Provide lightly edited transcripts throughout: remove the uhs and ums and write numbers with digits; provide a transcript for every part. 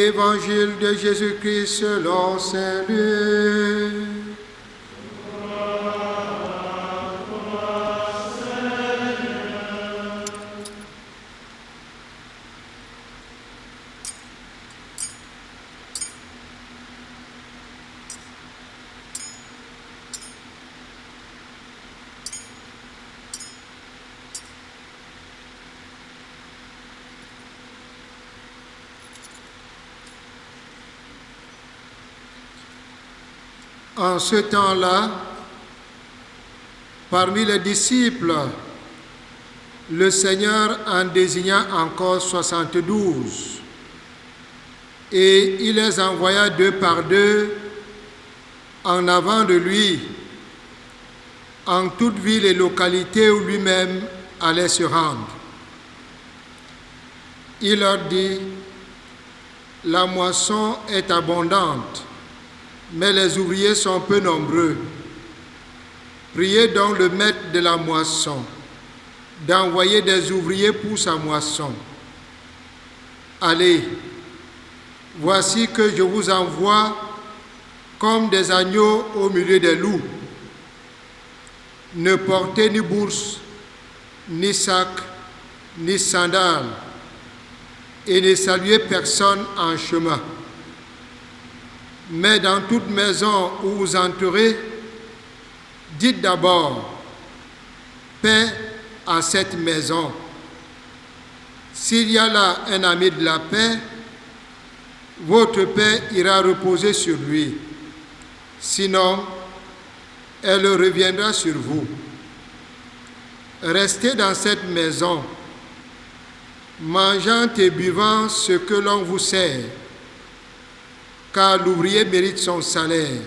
Évangile de Jésus-Christ selon saint Luc. En ce temps-là, parmi les disciples, le Seigneur en désigna encore 72 et il les envoya deux par deux en avant de lui en toute ville et localité où lui-même allait se rendre. Il leur dit: la moisson est abondante, mais les ouvriers sont peu nombreux. Priez donc le maître de la moisson d'envoyer des ouvriers pour sa moisson. Allez, voici que je vous envoie comme des agneaux au milieu des loups. Ne portez ni bourse, ni sac, ni sandales, et ne saluez personne en chemin. Mais dans toute maison où vous entrerez, dites d'abord: paix à cette maison. S'il y a là un ami de la paix, votre paix ira reposer sur lui. Sinon, elle reviendra sur vous. Restez dans cette maison, mangeant et buvant ce que l'on vous sert, car l'ouvrier mérite son salaire.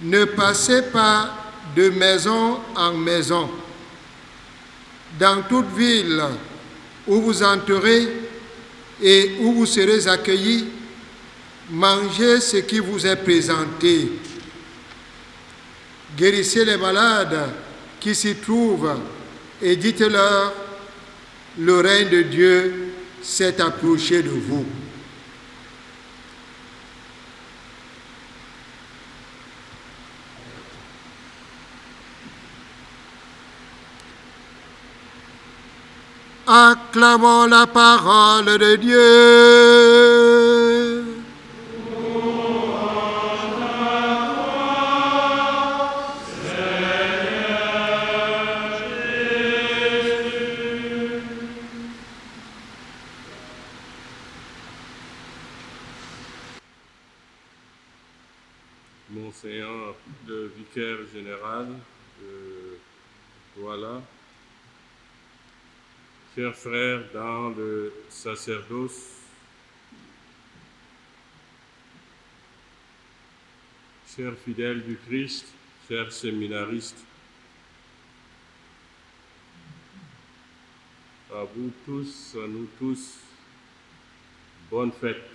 Ne passez pas de maison en maison. Dans toute ville où vous entrerez et où vous serez accueillis, mangez ce qui vous est présenté. Guérissez les malades qui s'y trouvent et dites-leur: le règne de Dieu s'est approché de vous. Acclamons la parole de Dieu. Monseigneur le vicaire général de Douala, chers frères dans le sacerdoce, chers fidèles du Christ, chers séminaristes, à vous tous, à nous tous, bonne fête.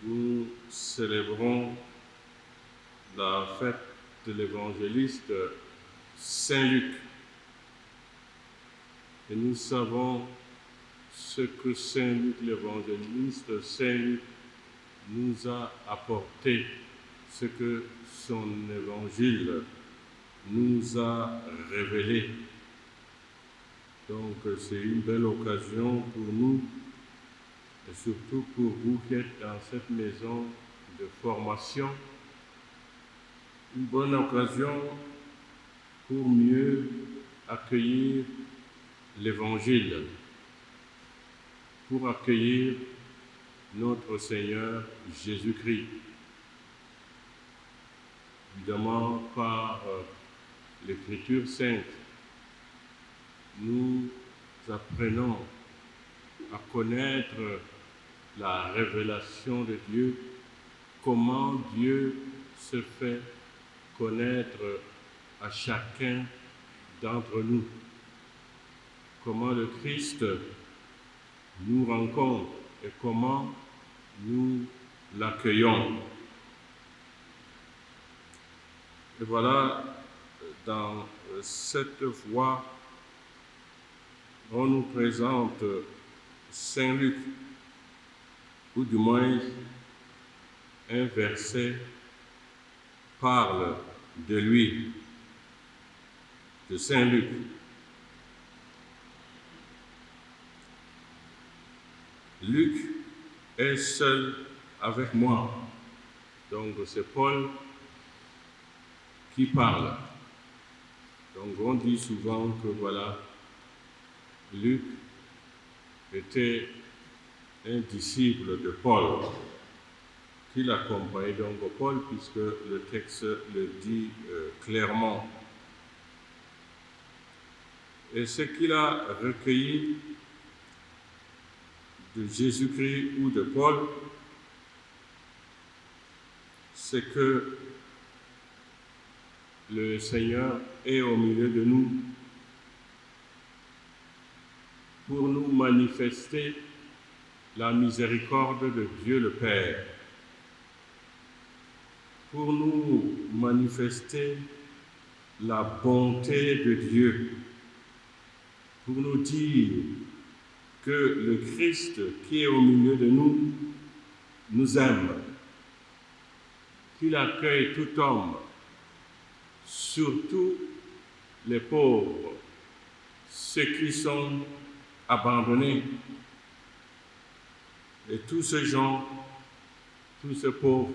Nous célébrons la fête de l'évangéliste Saint Luc. Et nous savons ce que Saint Luc l'évangéliste, Saint Luc nous a apporté, ce que son évangile nous a révélé. Donc c'est une belle occasion pour nous, et surtout pour vous qui êtes dans cette maison de formation, une bonne occasion pour mieux accueillir l'Évangile, pour accueillir notre Seigneur Jésus-Christ. Évidemment, par l'Écriture sainte, nous apprenons à connaître la révélation de Dieu, comment Dieu se fait connaître à chacun d'entre nous, comment le Christ nous rencontre et comment nous l'accueillons. Et voilà, dans cette voie, on nous présente Saint Luc, ou du moins un verset parle de lui, de Saint Luc. Luc est seul avec moi. Donc c'est Paul qui parle. Donc on dit souvent que voilà, Luc était un disciple de Paul, qui l'accompagnait donc Paul, puisque le texte le dit clairement. Et ce qu'il a recueilli de Jésus-Christ ou de Paul, c'est que le Seigneur est au milieu de nous pour nous manifester la miséricorde de Dieu le Père, pour nous manifester la bonté de Dieu, pour nous dire que le Christ qui est au milieu de nous nous aime, qu'il accueille tout homme, surtout les pauvres, ceux qui sont abandonnés. Et tous ces gens, tous ces pauvres,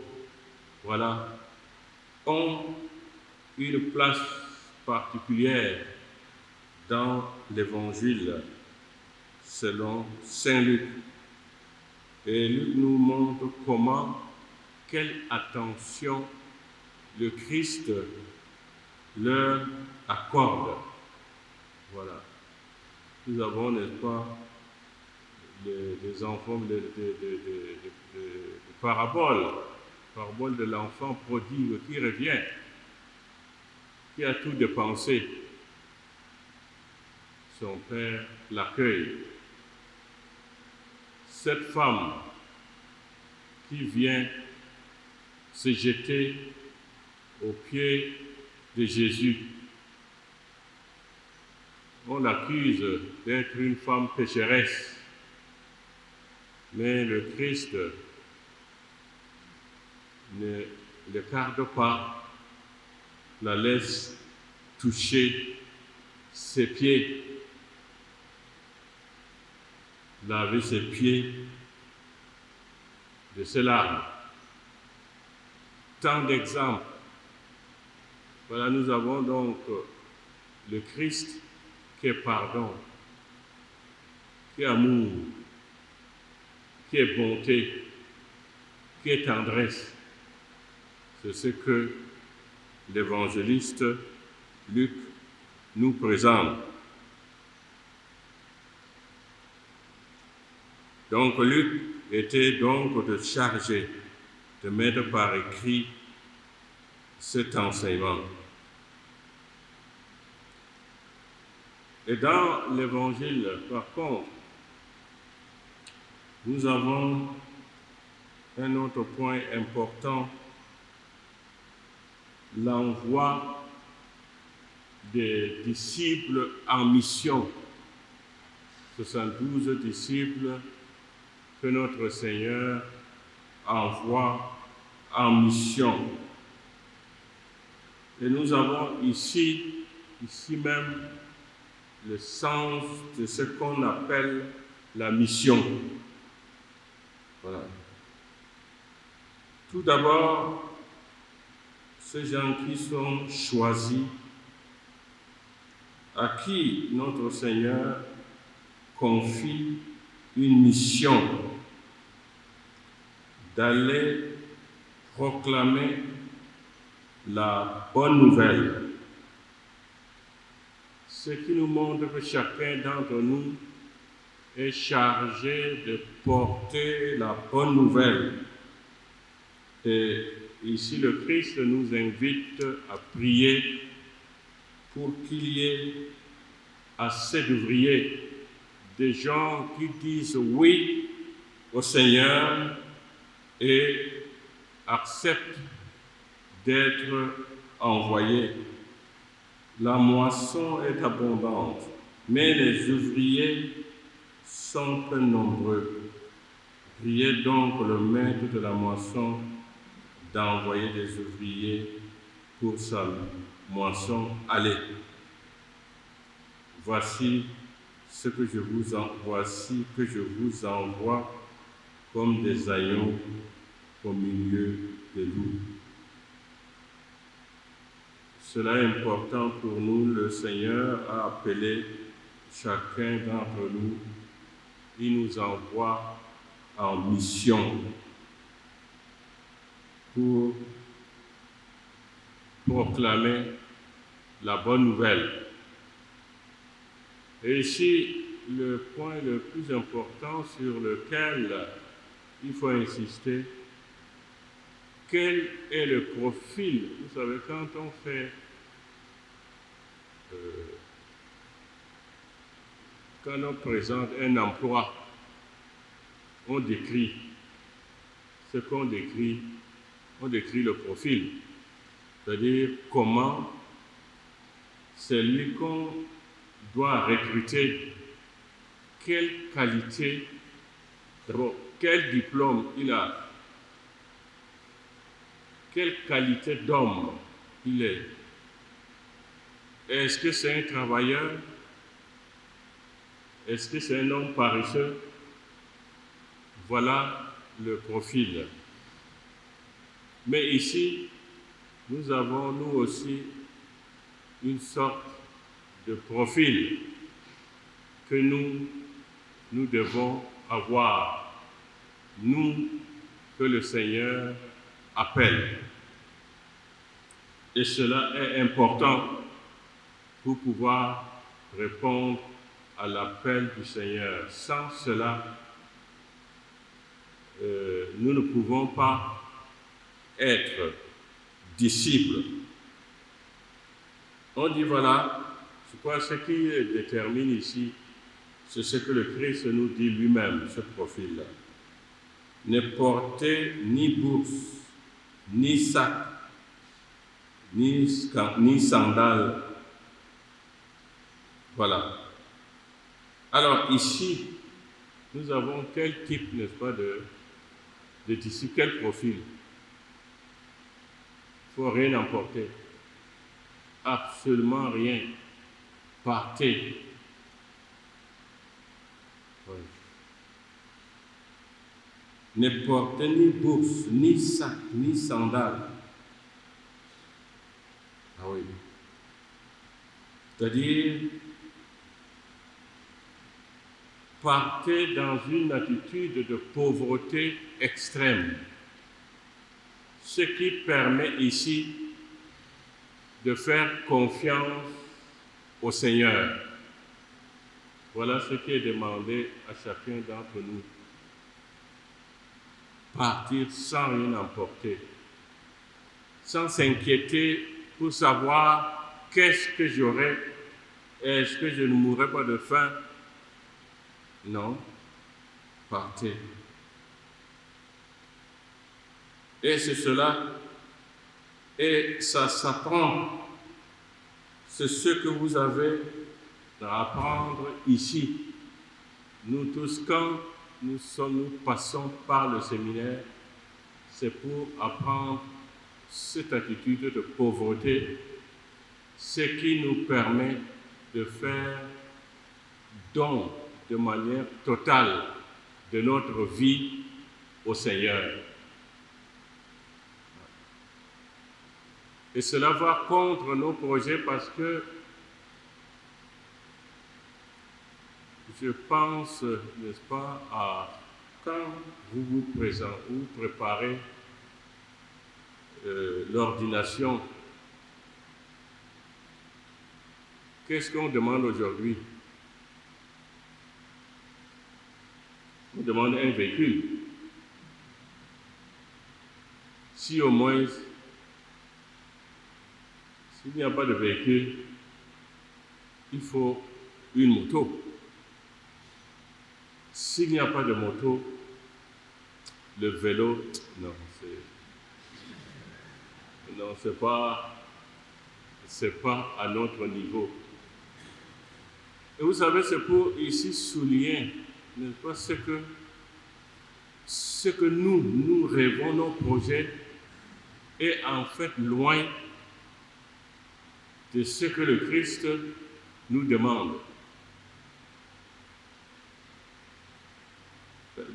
voilà, ont une place particulière dans l'Évangile selon Saint Luc. Et Luc nous montre comment, quelle attention le Christ leur accorde. Voilà. Nous avons, n'est-ce pas, des enfants de parabole de l'enfant prodigue qui revient, qui a tout dépensé. Son père l'accueille. Cette femme qui vient se jeter aux pieds de Jésus, on l'accuse d'être une femme pécheresse, mais le Christ ne le garde pas, la laisse toucher ses pieds, laver ses pieds de ses larmes. Tant d'exemples. Voilà, nous avons donc le Christ qui est pardon, qui est amour, qui est bonté, qui est tendresse. C'est ce que l'évangéliste Luc nous présente. Donc Luc était donc de charger de mettre par écrit cet enseignement. Et dans l'évangile, par contre, nous avons un autre point important, l'envoi des disciples en mission. 72 disciples que notre Seigneur envoie en mission. Et nous avons ici même, le sens de ce qu'on appelle la mission. Voilà. Tout d'abord, ces gens qui sont choisis, à qui notre Seigneur confie une mission d'aller proclamer la bonne nouvelle. Ce qui nous montre que chacun d'entre nous est chargé de porter la bonne nouvelle. Et ici, le Christ nous invite à prier pour qu'il y ait assez d'ouvriers, des gens qui disent oui au Seigneur et acceptent d'être envoyés. La moisson est abondante, mais les ouvriers sont peu nombreux. Priez donc le maître de la moisson d'envoyer des ouvriers pour sa moisson. Allez, voici que je vous envoie comme des agneaux au milieu des loups. Cela est important pour nous. Le Seigneur a appelé chacun d'entre nous. Il nous envoie en mission pour proclamer la bonne nouvelle. Et ici, le point le plus important sur lequel il faut insister, quel est le profil? Vous savez, quand on fait, quand on présente un emploi, on décrit ce qu'on décrit, on décrit le profil, c'est-à-dire comment celui qu'on doit recruter, quelle qualité, d'abord, quel diplôme il a, quelle qualité d'homme il est. Est-ce que c'est un travailleur? Est-ce que c'est un homme paresseux? Voilà le profil. Mais ici, nous avons nous aussi une sorte de profil que nous devons avoir, nous que le Seigneur appelle. Et cela est important pour pouvoir répondre à l'appel du Seigneur. Sans cela, nous ne pouvons pas être disciples. On dit voilà, je crois que ce qui détermine ici, c'est ce que le Christ nous dit lui-même, ce profil-là. Ne portez ni bourse, ni sac, ni sandales. Voilà. Alors ici, nous avons quel type, n'est-ce pas, de disciple, quel profil? Il ne faut rien emporter. Absolument rien. Partez. Oui. Ne portez ni bourse, ni sac, ni sandales. Ah oui. C'est-à-dire, partez dans une attitude de pauvreté extrême, ce qui permet ici de faire confiance au Seigneur. Voilà ce qui est demandé à chacun d'entre nous. Partir sans rien emporter, sans s'inquiéter pour savoir qu'est-ce que j'aurai, est-ce que je ne mourrai pas de faim? Non, partez. Et c'est cela, et ça s'apprend. C'est ce que vous avez à apprendre ici. Nous tous, quand nous passons par le séminaire, c'est pour apprendre cette attitude de pauvreté, ce qui nous permet de faire don de manière totale de notre vie au Seigneur. Et cela va contre nos projets parce que je pense, n'est-ce pas, à quand vous préparez l'ordination, qu'est-ce qu'on demande aujourd'hui? On demande un véhicule. Si au moins, s'il n'y a pas de véhicule, il faut une moto. S'il n'y a pas de moto, le vélo, non, c'est pas à notre niveau. Et vous savez, c'est pour ici souligner n'est-ce pas, ce que nous rêvons, nos projets, est en fait loin de ce que le Christ nous demande.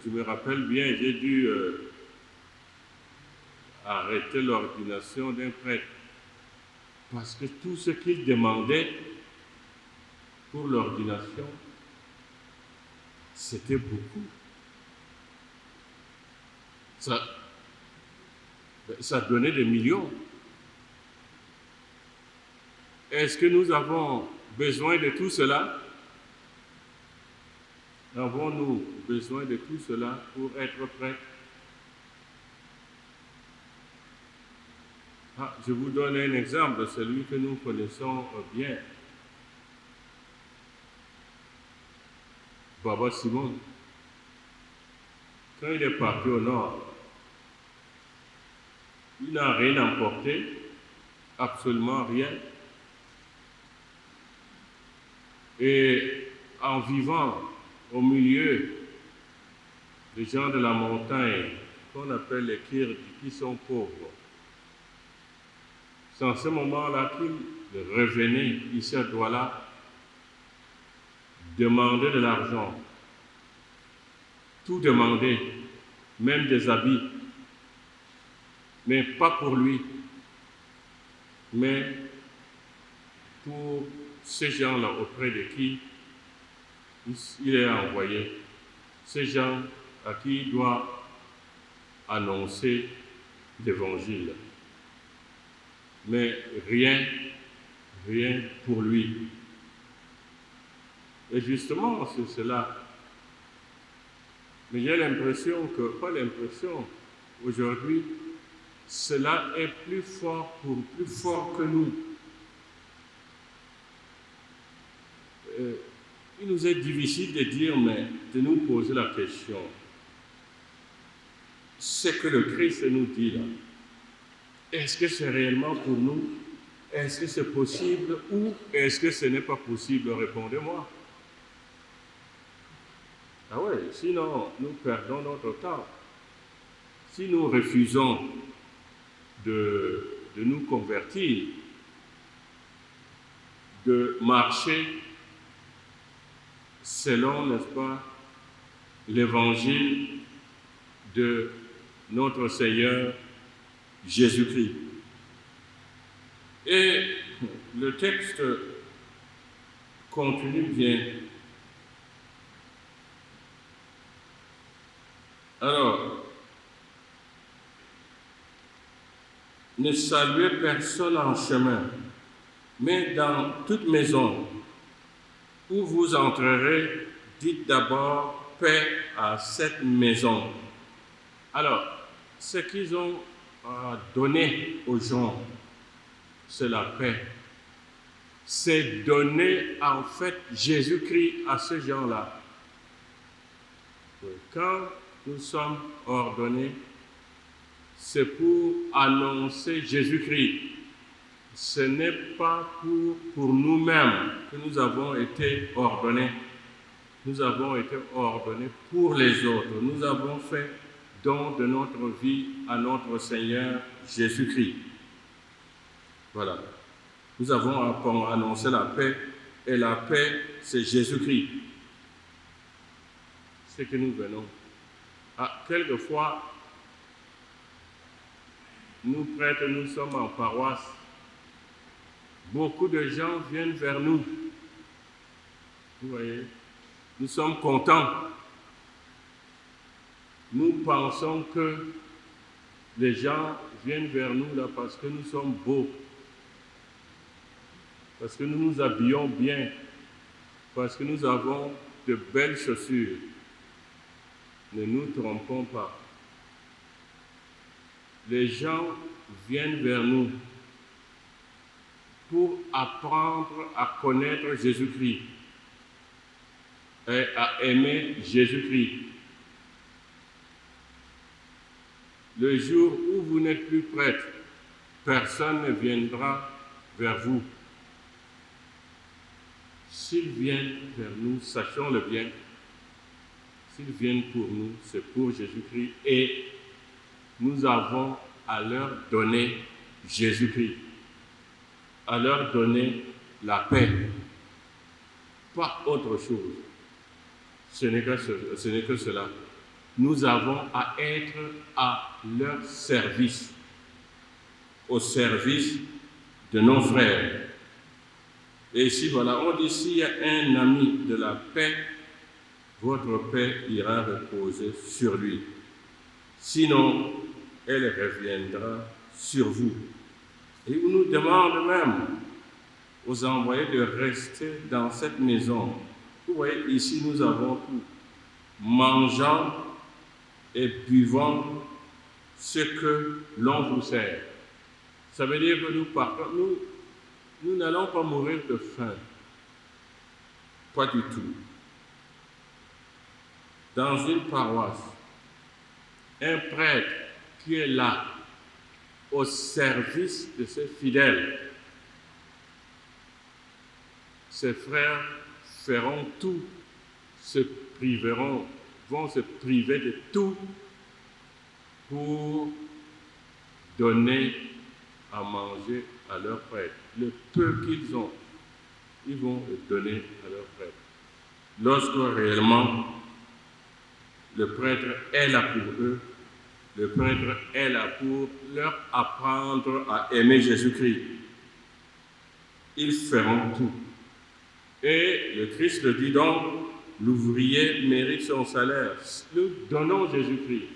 Je me rappelle bien, j'ai dû arrêter l'ordination d'un prêtre parce que tout ce qu'il demandait pour l'ordination, c'était beaucoup. Ça donnait des millions. Est-ce que nous avons besoin de tout cela? Avons-nous besoin de tout cela pour être prêts? Je vous donne un exemple, celui que nous connaissons bien. Baba Simon, quand il est parti au nord, il n'a rien emporté, absolument rien. Et en vivant au milieu des gens de la montagne, qu'on appelle les Kirdi, qui sont pauvres, c'est en ce moment-là qu'il revenait ici à Douala, demander de l'argent, tout demander, même des habits, mais pas pour lui, mais pour ces gens-là auprès de qui il est envoyé, ces gens à qui il doit annoncer l'évangile. Mais rien pour lui. Et justement, c'est cela. Mais j'ai l'impression aujourd'hui, cela est plus fort que nous. Il nous est difficile de dire, mais de nous poser la question. Ce que le Christ nous dit là, est-ce que c'est réellement pour nous? Est-ce que c'est possible ou est-ce que ce n'est pas possible? Répondez-moi. Ah ouais, sinon nous perdons notre temps. Si nous refusons de nous convertir, de marcher selon, n'est-ce pas, l'évangile de notre Seigneur Jésus-Christ. Et le texte continue bien. Alors, ne saluez personne en chemin, mais dans toute maison où vous entrerez, dites d'abord paix à cette maison. Alors, ce qu'ils ont donné aux gens, c'est la paix. C'est donner en fait Jésus-Christ à ces gens-là. Quand nous sommes ordonnés, c'est pour annoncer Jésus-Christ. Ce n'est pas pour nous-mêmes que nous avons été ordonnés. Nous avons été ordonnés pour les autres. Nous avons fait don de notre vie à notre Seigneur Jésus-Christ. Voilà. Nous avons annoncé la paix, et la paix, c'est Jésus-Christ. C'est que nous venons. Quelquefois, nous prêtres, nous sommes en paroisse. Beaucoup de gens viennent vers nous. Vous voyez, nous sommes contents. Nous pensons que les gens viennent vers nous là parce que nous sommes beaux, parce que nous nous habillons bien, parce que nous avons de belles chaussures. Ne nous trompons pas. Les gens viennent vers nous pour apprendre à connaître Jésus-Christ et à aimer Jésus-Christ. Le jour où vous n'êtes plus prêtre, personne ne viendra vers vous. S'ils viennent vers nous, sachons le bien, s'ils viennent pour nous, c'est pour Jésus-Christ et nous avons à leur donner Jésus-Christ, à leur donner la paix, pas autre chose. Ce n'est que cela. Nous avons à être à leur service, au service de nos frères. Et ici, voilà, on dit s'il y a un ami de la paix, votre paix ira reposer sur lui. Sinon, elle reviendra sur vous. Et il nous demande même aux envoyés de rester dans cette maison. Vous voyez, ici, nous avons tout. Mangeant et buvant ce que l'on vous sert. Ça veut dire que nous n'allons pas mourir de faim. Pas du tout. Dans une paroisse, un prêtre qui est là, au service de ses fidèles, ses frères feront tout, vont se priver de tout pour donner à manger à leurs prêtres. Le peu qu'ils ont, ils vont le donner à leurs prêtres. Lorsque réellement le prêtre est là pour eux, le prêtre est là pour leur apprendre à aimer Jésus-Christ. Ils feront tout. Et le Christ le dit donc, l'ouvrier mérite son salaire. Nous donnons Jésus-Christ.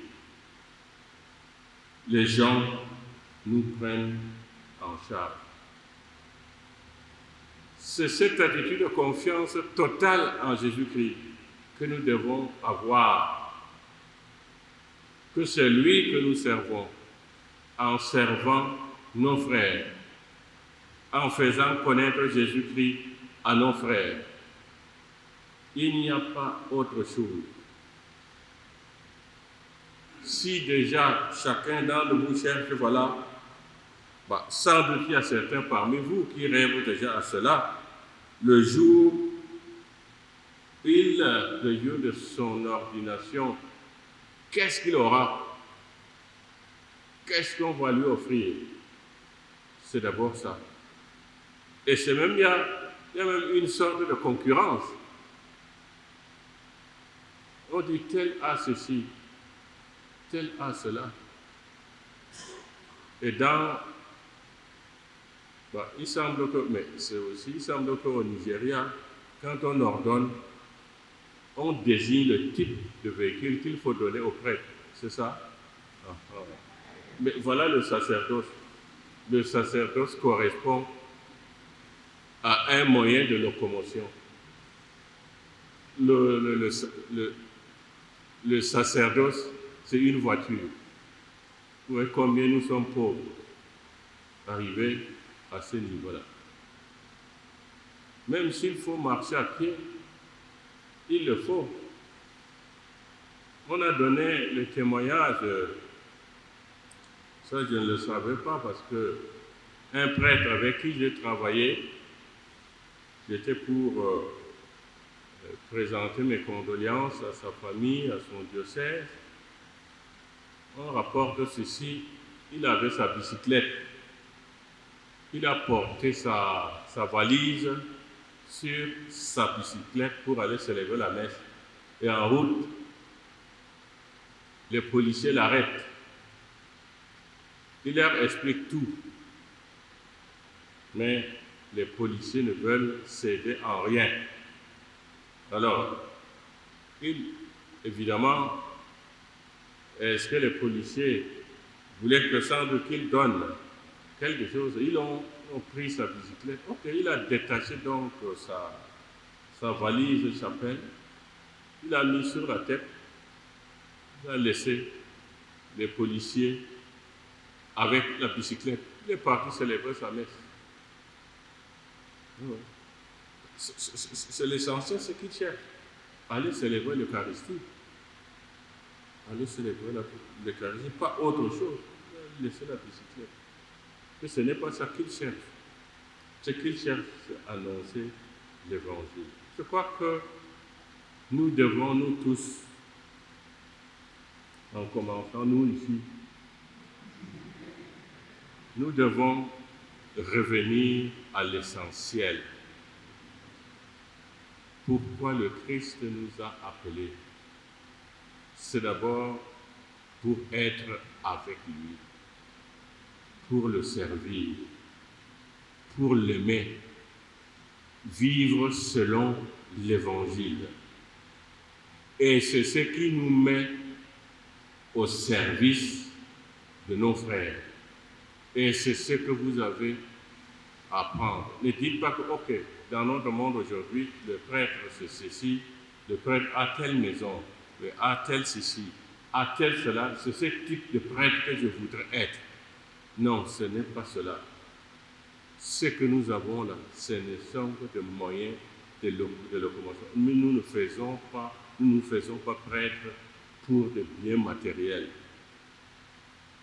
Les gens nous prennent en charge. C'est cette attitude de confiance totale en Jésus-Christ que nous devons avoir. Que c'est lui que nous servons, en servant nos frères, en faisant connaître Jésus-Christ à nos frères. Il n'y a pas autre chose. Si déjà chacun d'entre vous cherche, voilà, sans doute il y a certains parmi vous qui rêvent déjà à cela, le jour de son ordination, qu'est-ce qu'il aura? Qu'est-ce qu'on va lui offrir? C'est d'abord ça. Et c'est même, il y a même une sorte de concurrence. On dit tel a ceci, tel a cela. Et il semble qu'au Nigeria, quand on ordonne, on désigne le type de véhicule qu'il faut donner au prêtre. C'est ça? Mais voilà le sacerdoce. Le sacerdoce correspond à un moyen de locomotion. Le sacerdoce, c'est une voiture. Vous voyez combien nous sommes pauvres arrivés à ce niveau-là. Même s'il faut marcher à pied, il le faut. On a donné le témoignage, ça je ne le savais pas parce que un prêtre avec qui j'ai travaillé, j'étais pour présenter mes condoléances à sa famille, à son diocèse. On rapporte ceci, il avait sa bicyclette. Il a porté sa valise sur sa bicyclette pour aller célébrer la messe. Et en route, les policiers l'arrêtent. Il leur explique tout. Mais les policiers ne veulent céder en rien. Alors, évidemment, est-ce que les policiers voulaient que sans doute qu'ils donnent quelque chose? Ils ont pris sa bicyclette. Ok, il a détaché donc sa valise chapelle. Il a mis sur la tête. Il a laissé les policiers avec la bicyclette. Il est parti célébrer sa messe. C'est l'essentiel, ce qu'il cherche. Aller célébrer l'Eucharistie. Aller célébrer l'Eucharistie, pas autre chose. Laisser la bicyclette. Mais ce n'est pas ça qu'il cherche. Ce qu'il cherche, c'est annoncer l'Évangile. Je crois que nous devons, nous tous, en commençant nous ici, nous devons revenir à l'essentiel. Pourquoi le Christ nous a appelés? C'est d'abord pour être avec lui, pour le servir, pour l'aimer, vivre selon l'Évangile. Et c'est ce qui nous met au service de nos frères. Et c'est ce que vous avez à apprendre. Ne dites pas que, ok, dans notre monde aujourd'hui, le prêtre c'est ceci, le prêtre a telle maison, a tel ceci, a tel cela, c'est ce type de prêtre que je voudrais être. Non, ce n'est pas cela. Ce que nous avons là, ce ne sont que des moyens de locomotion. Mais nous ne nous faisons pas prêtres pour des biens matériels.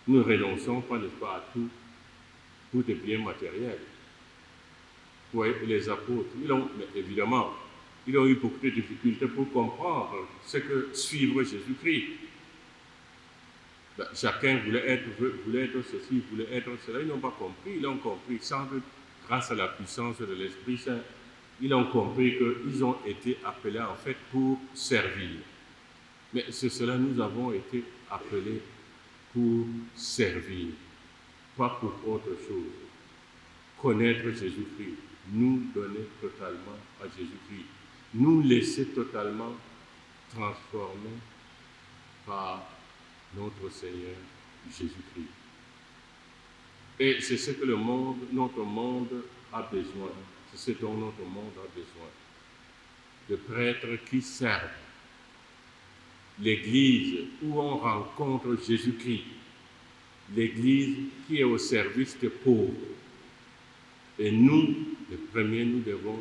Nous ne renonçons pas, n'est-ce pas, à tout pour des biens matériels. Vous voyez, les apôtres, évidemment, ils ont eu beaucoup de difficultés pour comprendre ce que suivre Jésus-Christ. Chacun voulait être ceci, voulait être cela. Ils n'ont pas compris. Ils ont compris, sans doute, grâce à la puissance de l'Esprit Saint, ils ont compris qu'ils ont été appelés en fait pour servir. Mais c'est cela, nous avons été appelés pour servir, pas pour autre chose. Connaître Jésus-Christ, nous donner totalement à Jésus-Christ, nous laisser totalement transformer par notre Seigneur Jésus-Christ. Et c'est ce que notre monde a besoin. C'est ce dont notre monde a besoin. De prêtres qui servent. L'Église où on rencontre Jésus-Christ. L'Église qui est au service des pauvres. Et nous, les premiers, nous devons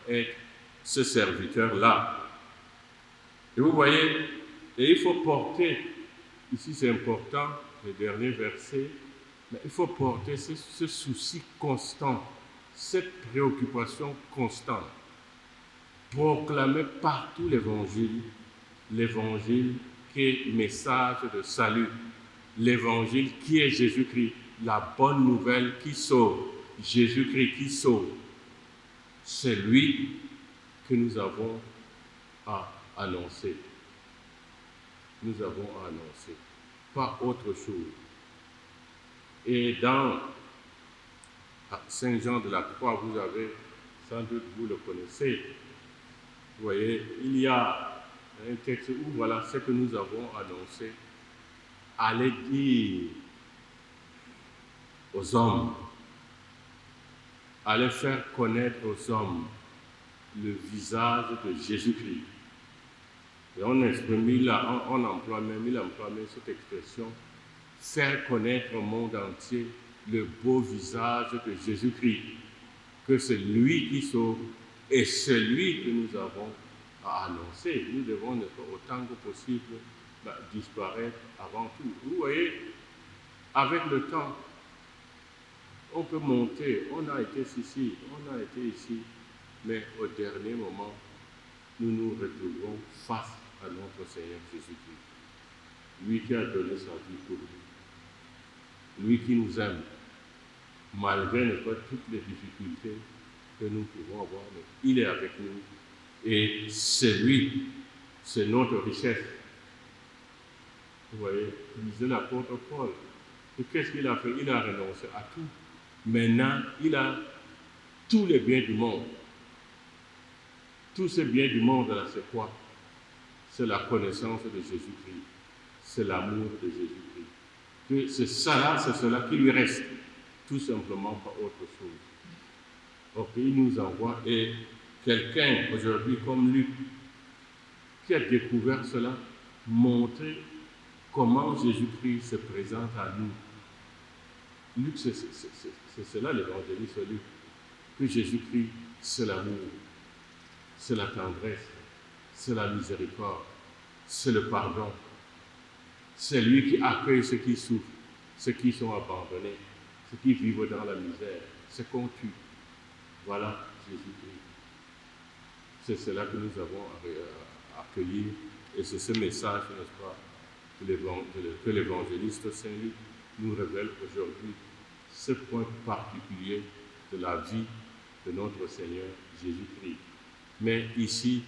être ce serviteur-là. Et vous voyez, et il faut porter, ici c'est important, le dernier verset, mais il faut porter ce souci constant, cette préoccupation constante. Proclamer partout l'évangile qui est message de salut, l'évangile qui est Jésus-Christ, la bonne nouvelle qui sauve, Jésus-Christ qui sauve. C'est lui que nous avons à annoncer. Nous avons à annoncer, pas autre chose. Et dans Saint Jean de la Croix, vous avez, sans doute vous le connaissez, vous voyez, il y a un texte où voilà ce que nous avons annoncé. Allez dire aux hommes, allez faire connaître aux hommes le visage de Jésus-Christ. Et on emploie même cette expression, faire connaître au monde entier le beau visage de Jésus-Christ, que c'est lui qui sauve et c'est lui que nous avons à annoncer. Nous devons autant que possible disparaître avant tout. Vous voyez, avec le temps, on peut monter, on a été ici, mais au dernier moment, nous nous retrouvons face à notre Seigneur Jésus-Christ. Lui qui a donné sa vie pour nous. Lui qui nous aime, malgré toutes les difficultés que nous pouvons avoir, mais il est avec nous. Et c'est lui, c'est notre richesse. Vous voyez, disait l'apôtre Paul. Et qu'est-ce qu'il a fait? Il a renoncé à tout. Maintenant, il a tous les biens du monde. Tous ces biens du monde, là, c'est quoi? C'est la connaissance de Jésus-Christ. C'est l'amour de Jésus-Christ. C'est ça, c'est cela qui lui reste. Tout simplement, pas autre chose. Ok, il nous envoie. Et quelqu'un, aujourd'hui, comme Luc, qui a découvert cela, montrer comment Jésus-Christ se présente à nous. Luc, c'est cela l'évangéliste Luc. Que Jésus-Christ, c'est l'amour, c'est la tendresse, c'est la miséricorde, c'est le pardon. C'est lui qui accueille ceux qui souffrent, ceux qui sont abandonnés, ceux qui vivent dans la misère, ceux qu'on tue. Voilà Jésus-Christ. C'est cela que nous avons à accueillir et c'est ce message, n'est-ce pas, que l'évangéliste Saint Luc nous révèle aujourd'hui ce point particulier de la vie de notre Seigneur Jésus-Christ. Mais ici,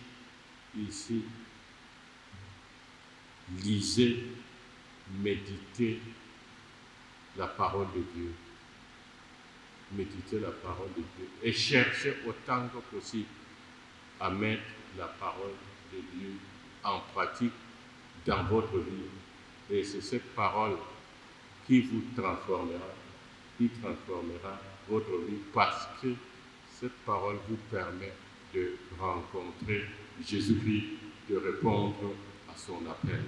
lisez, méditez la parole de Dieu. Méditez la parole de Dieu et cherchez autant que possible à mettre la parole de Dieu en pratique dans votre vie. Et c'est cette parole qui vous transformera, qui transformera votre vie parce que cette parole vous permet de rencontrer Jésus-Christ, de répondre à son appel.